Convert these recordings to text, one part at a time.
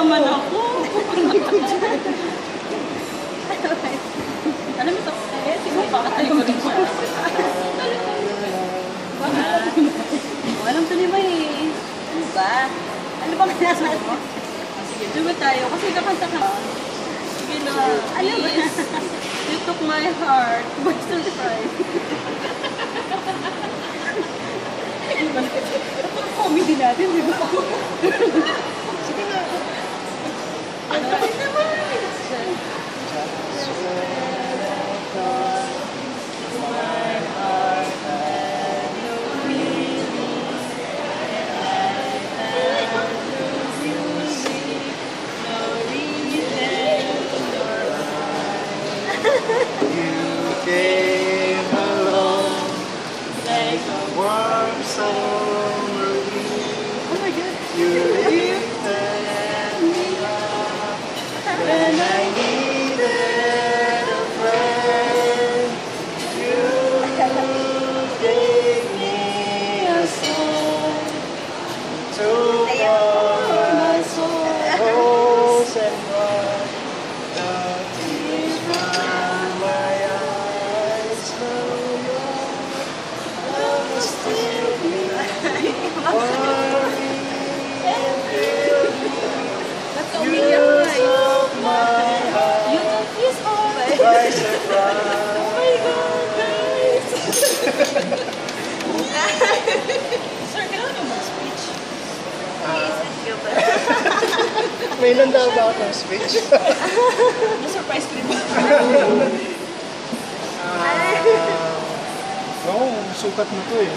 naman ako. Alam mo ito? Eh, siguro baka tayo mag-isa. Alam ko ni ba eh. Ano ba? Ano ba kinasabi mo? Sige, dugo tayo. Kasi kakanta ka. Sige na. Ano ba? You took my heart by surprise. Comedy natin, di ba? Sige nga. Ano ba naman? Came along like a warm summer wind. Oh my God. You lifted me up when I needed a friend. You gave me a song to warm my soul and wipe the tears from my eyes. Love was still me, worry and fill me. You took my heart You took his heart. by surprise. Oh my God, guys! Sir, kailangan yung mag-speech. May nanda ba ako ng speech? Na-surprise ko rin ba? Oo, sukat mo to eh.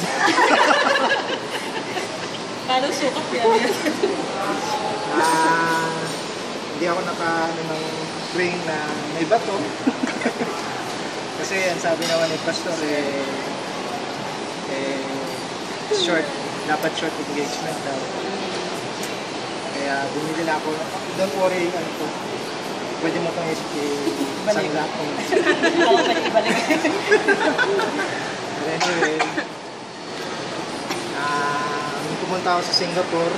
Paano sukat yan? Hindi ako naka-ano ng ring na may bato. Kasi ang sabi naman ni Pastor short, dapat short engagement daw. Kaya bumili na ako. Don't worry, ano po. Pwede mo itong isangla ko. Oo, pwede ibalik. But anyway, nung pumunta ako sa Singapore,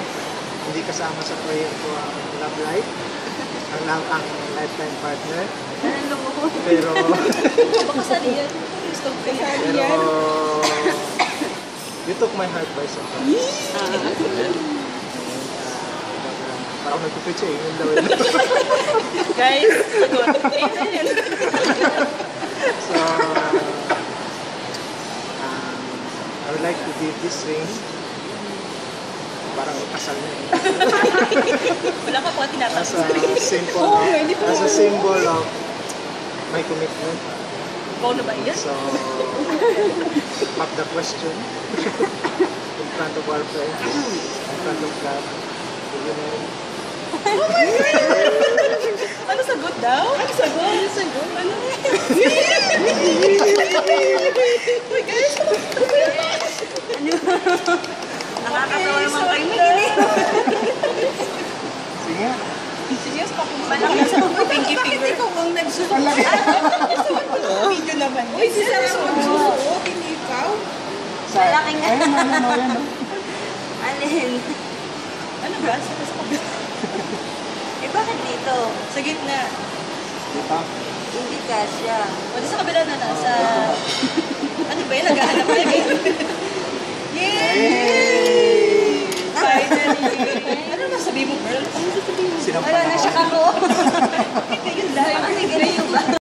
hindi kasama sa prayer ko ang love life, ang lifetime partner. Pero, Baka sali yan. Gusto ko kaya pero, yan. you took my heart by surprise. Parang nagpipitch eh, yun daw yun. Guys, sagot. Amen. So, I would like to give this ring. Parang kasal na eh. Wala ka po As tinatapos. a symbol of my commitment. Ikaw na ba yan? So, pop the question in front of our friends, in front of God. You know, Oh my God! Ano sagot daw? Ano sagot? Ano sagot? Ano? Uy, guys! Nakakatawa naman kayo makinig. sige nga. Serious pa kung malaki sa pinky finger. Ikaw ang nagsuot. Malaki. Video naman. Uy, si Sarah ang nagsuot. Hindi ikaw. Malaking ayun, yan. Alin? Ano ba? Sa kabila. Eh, bakit dito? Sa gitna. Diba? Hindi kasya. O, di sa kabila na nasa... Ano ba yun? Naghahanap kayo. Yay! Finally! Ano na sabi mo, girl? Ano sabi mo? Sinampal Wala na ako. siya ako.